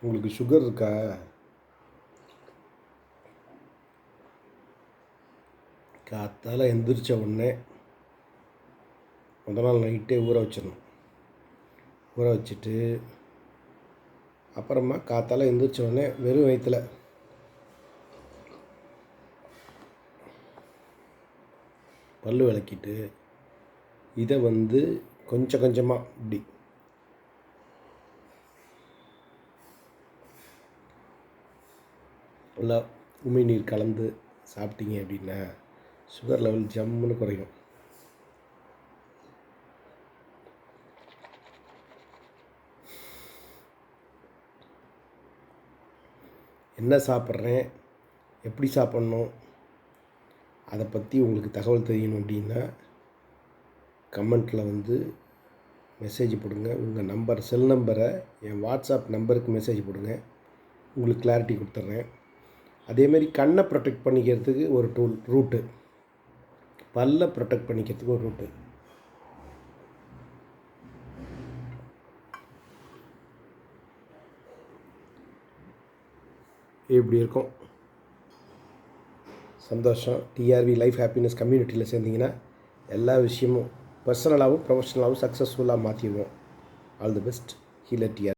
உங்களுக்கு சுகர் இருக்கா? காத்தால எந்திரிச்ச உடனே முத நாள் நைட்டே ஊற வச்சிடணும். ஊற வச்சுட்டு அப்புறமா காத்தால எந்திரிச்ச உடனே வெறும் வயிற்றுல பல் விளக்கிட்டு இதை கொஞ்சம் கொஞ்சமாக இப்படி நல்லா உமிழ்நீர் கலந்து சாப்பிட்டீங்க அப்படின்னா சுகர் லெவல் ஜம்முன்னு குறையும். என்ன சாப்பிட்றேன், எப்படி சாப்பிட்ணும், அதை பற்றி உங்களுக்கு தகவல் தெரியணும் அப்படின்னா கமெண்ட்டில் மெசேஜ் போடுங்க. உங்கள் நம்பர், செல் நம்பரை என் வாட்ஸ்அப் நம்பருக்கு மெசேஜ் போடுங்க. உங்களுக்கு கிளாரிட்டி கொடுத்துட்றேன். அதேமாரி கண்ணை ப்ரொடெக்ட் பண்ணிக்கிறதுக்கு ஒரு ரூட்டு, பல்லை ப்ரொடெக்ட் பண்ணிக்கிறதுக்கு ஒரு ரூட்டு. இப்படி இருக்கும். சந்தோஷம். டிஆர்வி லைஃப் ஹாப்பினஸ் கம்யூனிட்டியில் சேர்ந்திங்கன்னா எல்லா விஷயமும் பர்சனலாகவும் ப்ரொஃபஷனலாகவும் சக்ஸஸ்ஃபுல்லாக மாற்றிடுவோம். All the best. Healer TR.